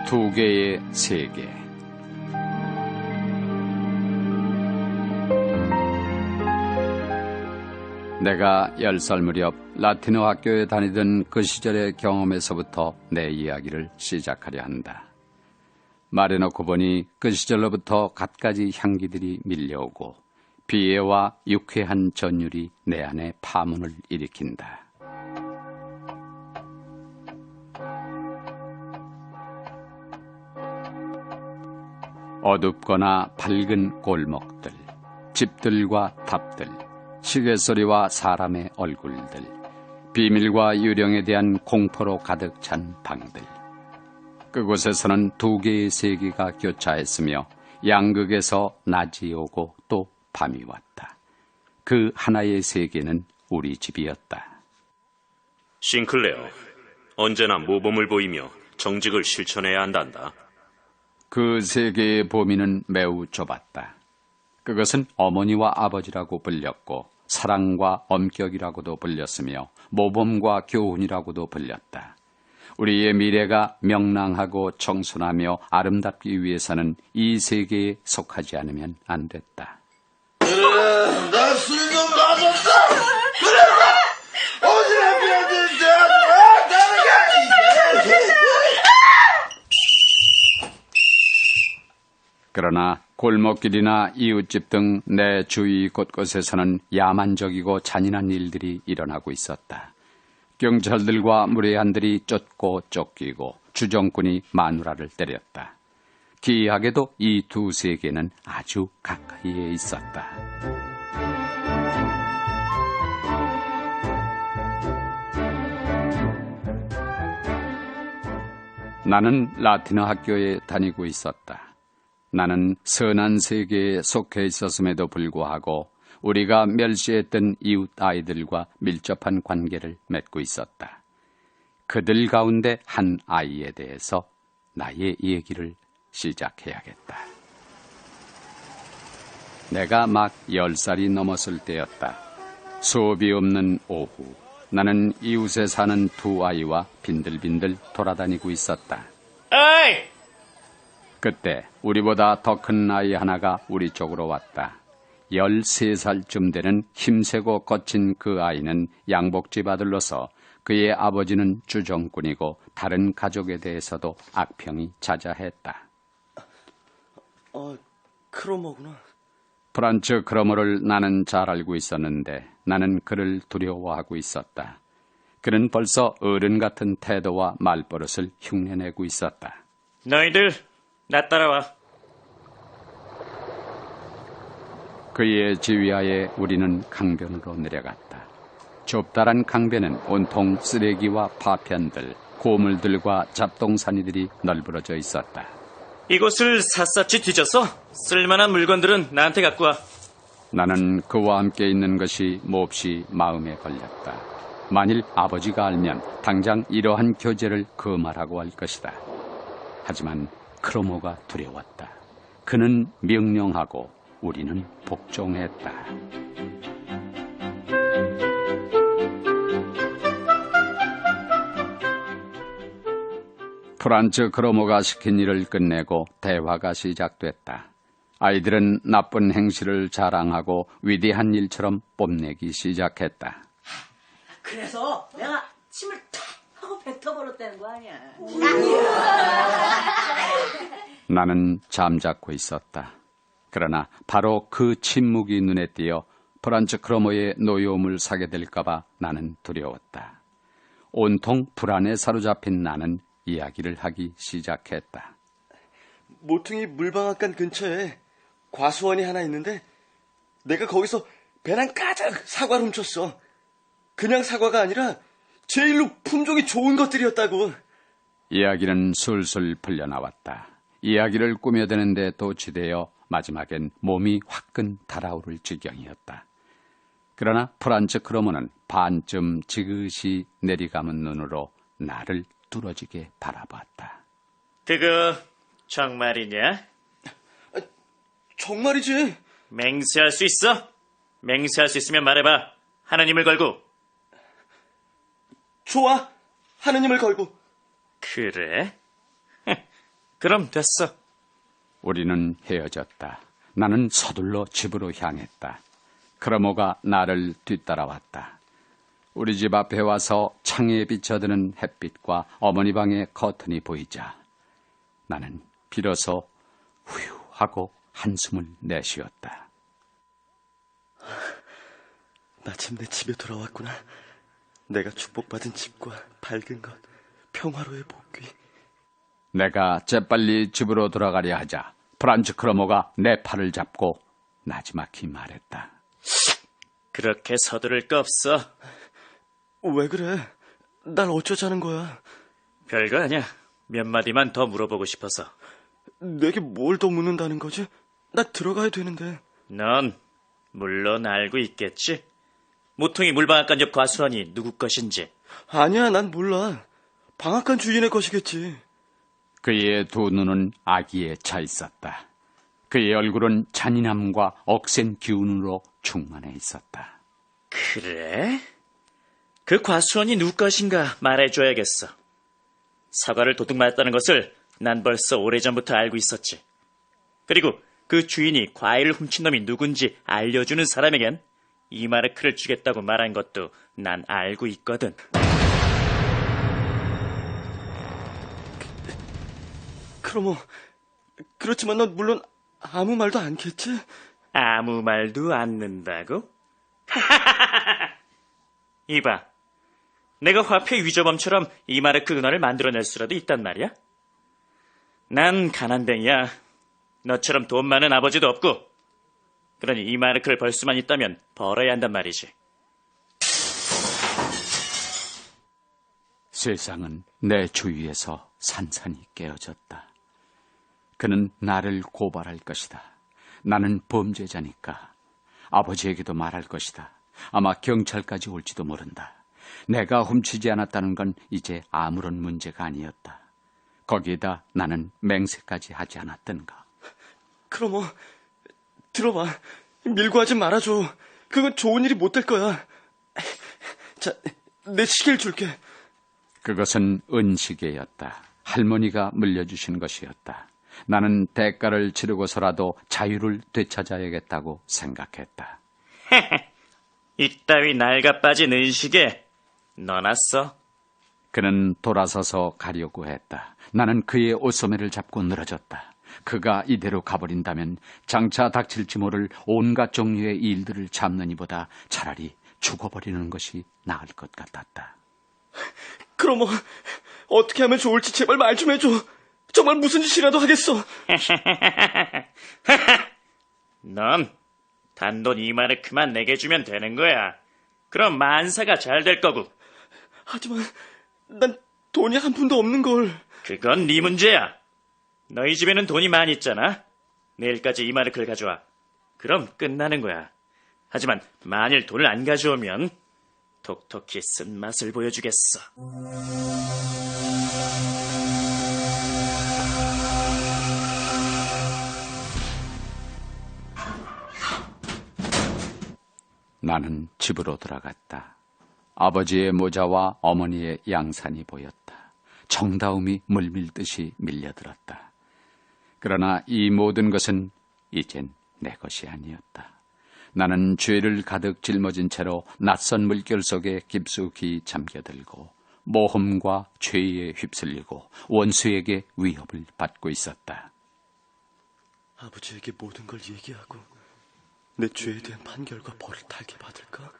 두 개의 세계. 내가 10살 무렵 라틴어 학교에 다니던 그 시절의 경험에서부터 내 이야기를 시작하려 한다. 말해놓고 보니 그 시절로부터 갖가지 향기들이 밀려오고 비애와 유쾌한 전율이 내 안에 파문을 일으킨다. 어둡거나 밝은 골목들, 집들과 탑들, 시계소리와 사람의 얼굴들, 비밀과 유령에 대한 공포로 가득 찬 방들. 그곳에서는 두 개의 세계가 교차했으며 양극에서 낮이 오고 또 밤이 왔다. 그 하나의 세계는 우리 집이었다. 싱클레어, 언제나 모범을 보이며 정직을 실천해야 한단다. 그 세계의 범위는 매우 좁았다. 그것은 어머니와 아버지라고 불렸고 사랑과 엄격이라고도 불렸으며 모범과 교훈이라고도 불렸다. 우리의 미래가 명랑하고 청순하며 아름답기 위해서는 이 세계에 속하지 않으면 안 됐다. 나 술 좀 마셨어! 그래서 어디나 비었는데 나는 그러나 골목길이나 이웃집 등 내 주위 곳곳에서는 야만적이고 잔인한 일들이 일어나고 있었다. 경찰들과 무례한들이 쫓고 쫓기고 주정꾼이 마누라를 때렸다. 기이하게도 이 두 세계는 아주 가까이에 있었다. 나는 라틴어 학교에 다니고 있었다. 나는 선한 세계에 속해 있었음에도 불구하고 우리가 멸시했던 이웃 아이들과 밀접한 관계를 맺고 있었다. 그들 가운데 한 아이에 대해서 나의 얘기를 시작해야겠다. 내가 막 10살이 넘었을 때였다. 수업이 없는 오후, 나는 이웃에 사는 두 아이와 빈들빈들 돌아다니고 있었다. 어이! 그때 우리보다 더 큰 아이 하나가 우리 쪽으로 왔다. 13살쯤 되는 힘세고 거친 그 아이는 양복집 아들로서 그의 아버지는 주정꾼이고 다른 가족에 대해서도 악평이 자자했다. 크로모구나. 프란츠 크로모를 나는 잘 알고 있었는데 나는 그를 두려워하고 있었다. 그는 벌써 어른 같은 태도와 말버릇을 흉내내고 있었다. 너희들 나 따라와. 그의 지휘하에 우리는 강변으로 내려갔다. 좁다란 강변은 온통 쓰레기와 파편들, 고물들과 잡동사니들이 널브러져 있었다. 이곳을 샅샅이 뒤져서 쓸만한 물건들은 나한테 갖고 와. 나는 그와 함께 있는 것이 몹시 마음에 걸렸다. 만일 아버지가 알면 당장 이러한 교제를 금하라고 할 것이다. 하지만 크로모가 두려웠다. 그는 명령하고 우리는 복종했다. 프란츠 크로모가 시킨 일을 끝내고 대화가 시작됐다. 아이들은 나쁜 행실을 자랑하고 위대한 일처럼 뽐내기 시작했다. 그래서 내가 침을 탁 하고 뱉어버렸다는 거 아니야. 나는 잠자코 있었다. 그러나 바로 그 침묵이 눈에 띄어 프란츠 크로모의 노여움을 사게 될까봐 나는 두려웠다. 온통 불안에 사로잡힌 나는 이야기를 하기 시작했다. 모퉁이 물방앗간 근처에 과수원이 하나 있는데 내가 거기서 배낭 가득 사과를 훔쳤어. 그냥 사과가 아니라 제일로 품종이 좋은 것들이었다고. 이야기는 술술 풀려나왔다. 이야기를 꾸며대는데 도취되어 마지막엔 몸이 화끈 달아오를 지경이었다. 그러나 프란츠 크로모는 반쯤 지그시 내리감은 눈으로 나를 뚫어지게 바라봤다. 그거 정말이냐? 정말이지. 맹세할 수 있어? 맹세할 수 있으면 말해봐. 하나님을 걸고. 좋아. 하느님을 걸고. 그래? 그럼 됐어. 우리는 헤어졌다. 나는 서둘러 집으로 향했다. 크로모가 나를 뒤따라왔다. 우리 집 앞에 와서 창에 비쳐드는 햇빛과 어머니 방의 커튼이 보이자 나는 비로소 후유 하고 한숨을 내쉬었다. 마침 내 집에 돌아왔구나. 내가 축복받은 집과 밝은 것, 평화로의 복귀. 내가 재빨리 집으로 돌아가려 하자 프란츠 크로모가 내 팔을 잡고 나지막히 말했다. 그렇게 서두를 거 없어. 왜 그래? 날 어쩌자는 거야? 별거 아니야. 몇 마디만 더 물어보고 싶어서. 내게 뭘 더 묻는다는 거지? 나 들어가야 되는데. 넌 물론 알고 있겠지? 모퉁이 물방앗간 옆 과수원이 누구 것인지. 아니야, 난 몰라. 방앗간 주인의 것이겠지. 그의 두 눈은 아기에 차 있었다. 그의 얼굴은 잔인함과 억센 기운으로 충만해 있었다. 그래? 그 과수원이 누구 것인가 말해줘야겠어. 사과를 도둑 맞았다는 것을 난 벌써 오래전부터 알고 있었지. 그리고 그 주인이 과일을 훔친 놈이 누군지 알려주는 사람에겐 이마르크를 주겠다고 말한 것도 난 알고 있거든. 크로모, 그렇지만 넌 물론 아무 말도 않겠지? 아무 말도 않는다고? 이봐, 내가 화폐 위조범처럼 이마르크 은화를 만들어낼 수라도 있단 말이야? 난 가난뱅이야. 너처럼 돈 많은 아버지도 없고. 그러니 이마르크를 벌 수만 있다면 벌어야 한단 말이지. 세상은 내 주위에서 산산이 깨어졌다. 그는 나를 고발할 것이다. 나는 범죄자니까. 아버지에게도 말할 것이다. 아마 경찰까지 올지도 모른다. 내가 훔치지 않았다는 건 이제 아무런 문제가 아니었다. 거기에다 나는 맹세까지 하지 않았던가. 크로모, 들어봐. 밀고 하지 말아줘. 그건 좋은 일이 못 될 거야. 자, 내 시계를 줄게. 그것은 은시계였다. 할머니가 물려주신 것이었다. 나는 대가를 치르고서라도 자유를 되찾아야겠다고 생각했다. 이따위 낡아 빠진 은식에 넣어놨어. 그는 돌아서서 가려고 했다. 나는 그의 옷소매를 잡고 늘어졌다. 그가 이대로 가버린다면 장차 닥칠지 모를 온갖 종류의 일들을 참는 이보다 차라리 죽어버리는 것이 나을 것 같았다. 크로모, 어떻게 하면 좋을지 제발 말 좀 해줘. 정말 무슨 짓이라도 하겠어. 넌 단돈 2마르크만 내게 주면 되는 거야. 그럼 만사가 잘 될 거고. 하지만 난 돈이 한 푼도 없는 걸. 그건 네 문제야. 너희 집에는 돈이 많이 있잖아. 내일까지 2마르크를 가져와. 그럼 끝나는 거야. 하지만 만일 돈을 안 가져오면 톡톡히 쓴맛을 보여주겠어. 나는 집으로 돌아갔다. 아버지의 모자와 어머니의 양산이 보였다. 정다움이 물밀듯이 밀려들었다. 그러나 이 모든 것은 이젠 내 것이 아니었다. 나는 죄를 가득 짊어진 채로 낯선 물결 속에 깊숙이 잠겨들고 모험과 죄에 휩쓸리고 원수에게 위협을 받고 있었다. 아버지에게 모든 걸 얘기하고 내 죄에 대한 판결과 벌을 달게 받을까?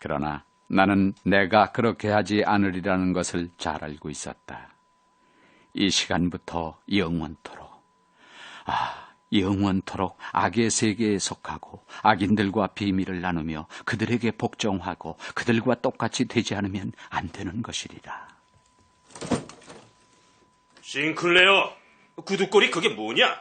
그러나 나는 내가 그렇게 하지 않으리라는 것을 잘 알고 있었다. 이 시간부터 영원토록, 영원토록 악의 세계에 속하고 악인들과 비밀을 나누며 그들에게 복종하고 그들과 똑같이 되지 않으면 안 되는 것이리라. 싱클레어, 구두꼴이 그게 뭐냐?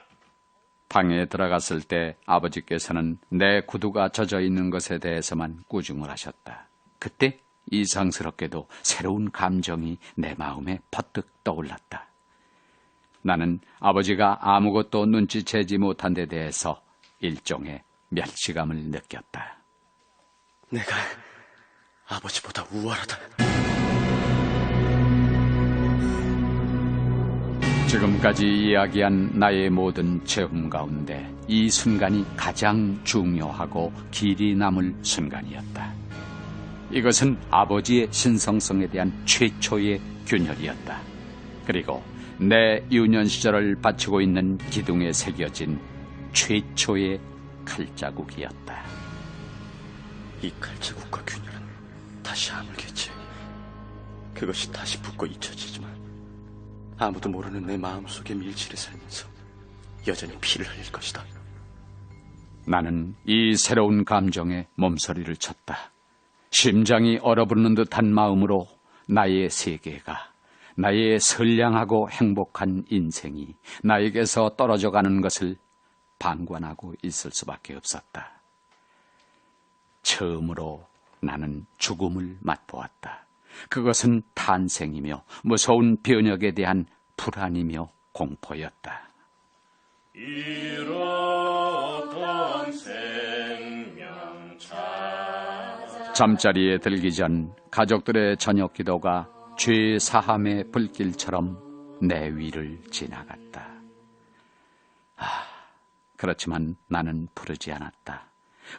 방에 들어갔을 때 아버지께서는 내 구두가 젖어 있는 것에 대해서만 꾸중을 하셨다. 그때 이상스럽게도 새로운 감정이 내 마음에 퍼뜩 떠올랐다. 나는 아버지가 아무것도 눈치채지 못한 데 대해서 일종의 멸시감을 느꼈다. 내가 아버지보다 우월하다. 지금까지 이야기한 나의 모든 체험 가운데 이 순간이 가장 중요하고 길이 남을 순간이었다. 이것은 아버지의 신성성에 대한 최초의 균열이었다. 그리고 내 유년 시절을 바치고 있는 기둥에 새겨진 최초의 칼자국이었다. 이 칼자국과 균열은 다시 아물겠지. 그것이 다시 붙고 잊혀지지만 아무도 모르는 내 마음속에 밀치를 살면서 여전히 피를 흘릴 것이다. 나는 이 새로운 감정에 몸서리를 쳤다. 심장이 얼어붙는 듯한 마음으로 나의 세계가, 나의 선량하고 행복한 인생이 나에게서 떨어져가는 것을 방관하고 있을 수밖에 없었다. 처음으로 나는 죽음을 맛보았다. 그것은 탄생이며 무서운 변혁에 대한 불안이며 공포였다. 이렇던 생명 잠자리에 들기 전 가족들의 저녁 기도가 죄 사함의 불길처럼 내 위를 지나갔다. 그렇지만 나는 부르지 않았다.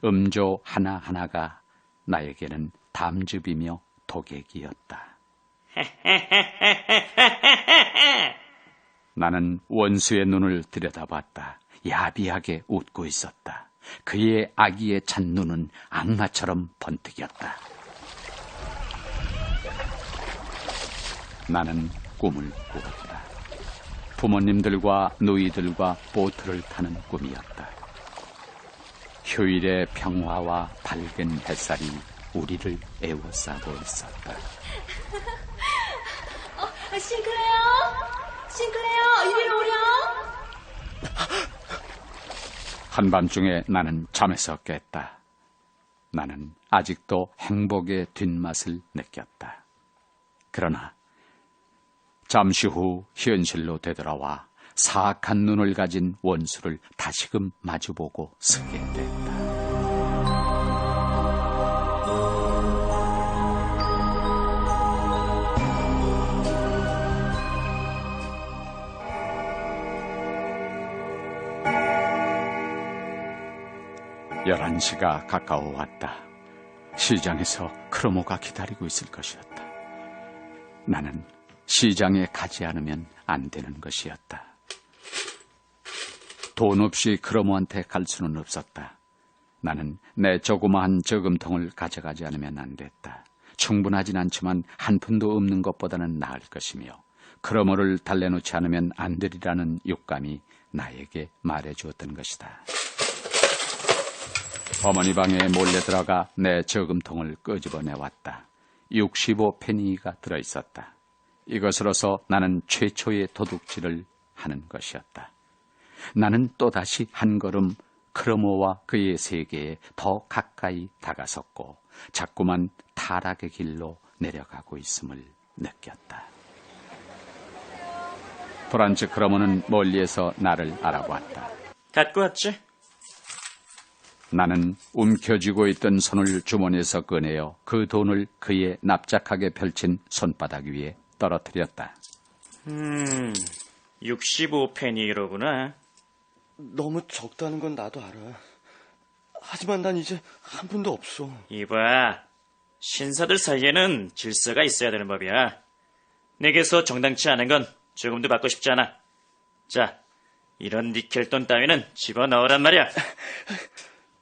음조 하나하나가 나에게는 담즙이며 도객이었다. 나는 원수의 눈을 들여다봤다. 야비하게 웃고 있었다. 그의 아기의 찬 눈은 악마처럼 번뜩였다. 나는 꿈을 꾸었다. 부모님들과 누이들과 보트를 타는 꿈이었다. 휴일의 평화와 밝은 햇살이 우리를 에워싸고 있었다. 싱클레어, 이리로 오렴. 한밤중에 나는 잠에서 깼다. 나는 아직도 행복의 뒷맛을 느꼈다. 그러나 잠시 후 현실로 되돌아와 사악한 눈을 가진 원수를 다시금 마주보고 서게 됐다. 열한 시가 가까워왔다. 시장에서 크로모가 기다리고 있을 것이었다. 나는 시장에 가지 않으면 안 되는 것이었다. 돈 없이 크로모한테 갈 수는 없었다. 나는 내 조그마한 저금통을 가져가지 않으면 안 됐다. 충분하진 않지만 한 푼도 없는 것보다는 나을 것이며 크로모를 달래놓지 않으면 안 되리라는 육감이 나에게 말해주었던 것이다. 어머니 방에 몰래 들어가 내 저금통을 끄집어내왔다. 65페니가 들어있었다. 이것으로서 나는 최초의 도둑질을 하는 것이었다. 나는 또다시 한 걸음 크로모와 그의 세계에 더 가까이 다가섰고 자꾸만 타락의 길로 내려가고 있음을 느꼈다. 프란츠 크로모는 멀리에서 나를 알아보았다. 갖고 왔지? 나는 움켜쥐고 있던 손을 주머니에서 꺼내어 그 돈을 그의 납작하게 펼친 손바닥 위에 떨어뜨렸다. 65페니로구나. 너무 적다는 건 나도 알아. 하지만 난 이제 한 푼도 없어. 이봐, 신사들 사이에는 질서가 있어야 되는 법이야. 내게서 정당치 않은 건 조금도 받고 싶지 않아. 자, 이런 니켈돈 따위는 집어넣으란 말이야.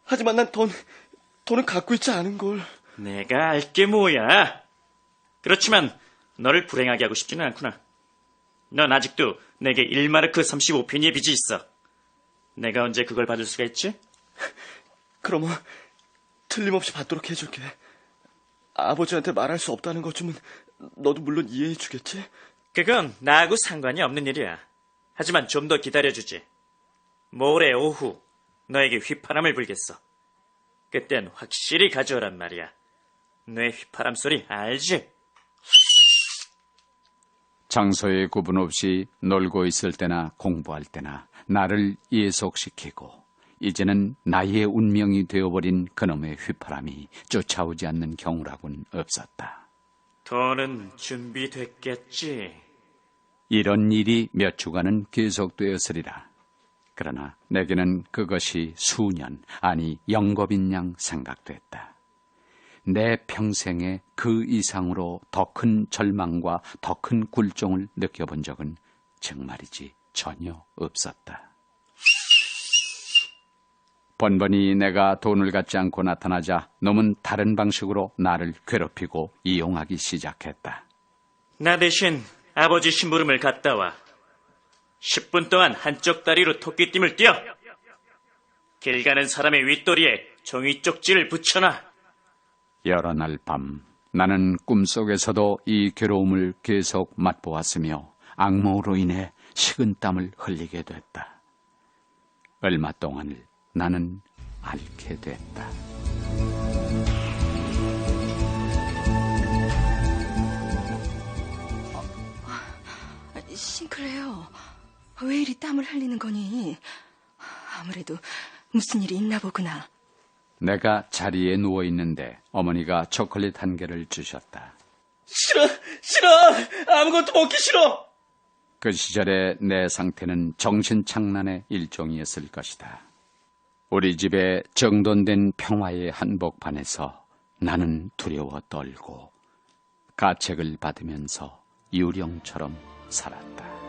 하지만 난 돈은 갖고 있지 않은 걸. 내가 알게 뭐야. 그렇지만 너를 불행하게 하고 싶지는 않구나. 넌 아직도 내게 1마르크 35페니의 빚이 있어. 내가 언제 그걸 받을 수가 있지? 그럼 틀림없이 받도록 해줄게. 아버지한테 말할 수 없다는 것쯤은 너도 물론 이해해 주겠지? 그건 나하고 상관이 없는 일이야. 하지만 좀 더 기다려주지. 모레 오후 너에게 휘파람을 불겠어. 그땐 확실히 가져오란 말이야. 뇌 휘파람 소리 알지? 장소의 구분 없이 놀고 있을 때나 공부할 때나 나를 예속시키고 이제는 나의 운명이 되어버린 그놈의 휘파람이 쫓아오지 않는 경우라고는 없었다. 돈은 준비됐겠지. 이런 일이 몇 주간은 계속되었으리라. 그러나 내게는 그것이 수년, 아니 영겁인 양 생각됐다. 내 평생에 그 이상으로 더 큰 절망과 더 큰 굴종을 느껴본 적은 정말이지 전혀 없었다. 번번이 내가 돈을 갖지 않고 나타나자 놈은 다른 방식으로 나를 괴롭히고 이용하기 시작했다. 나 대신 아버지 심부름을 갔다 와. 10분 동안 한쪽 다리로 토끼띠을 띄어. 길 가는 사람의 윗도리에 종이 쪽지를 붙여놔. 여러 날 밤 나는 꿈속에서도 이 괴로움을 계속 맛보았으며 악몽으로 인해 식은땀을 흘리게 됐다. 얼마 동안을 나는 앓게 됐다. 싱클레어, 왜 이리 땀을 흘리는 거니? 아무래도 무슨 일이 있나 보구나. 내가 자리에 누워 있는데 어머니가 초콜릿 한 개를 주셨다. 싫어! 아무것도 먹기 싫어! 그 시절의 내 상태는 정신착란의 일종이었을 것이다. 우리 집의 정돈된 평화의 한복판에서 나는 두려워 떨고 가책을 받으면서 유령처럼 살았다.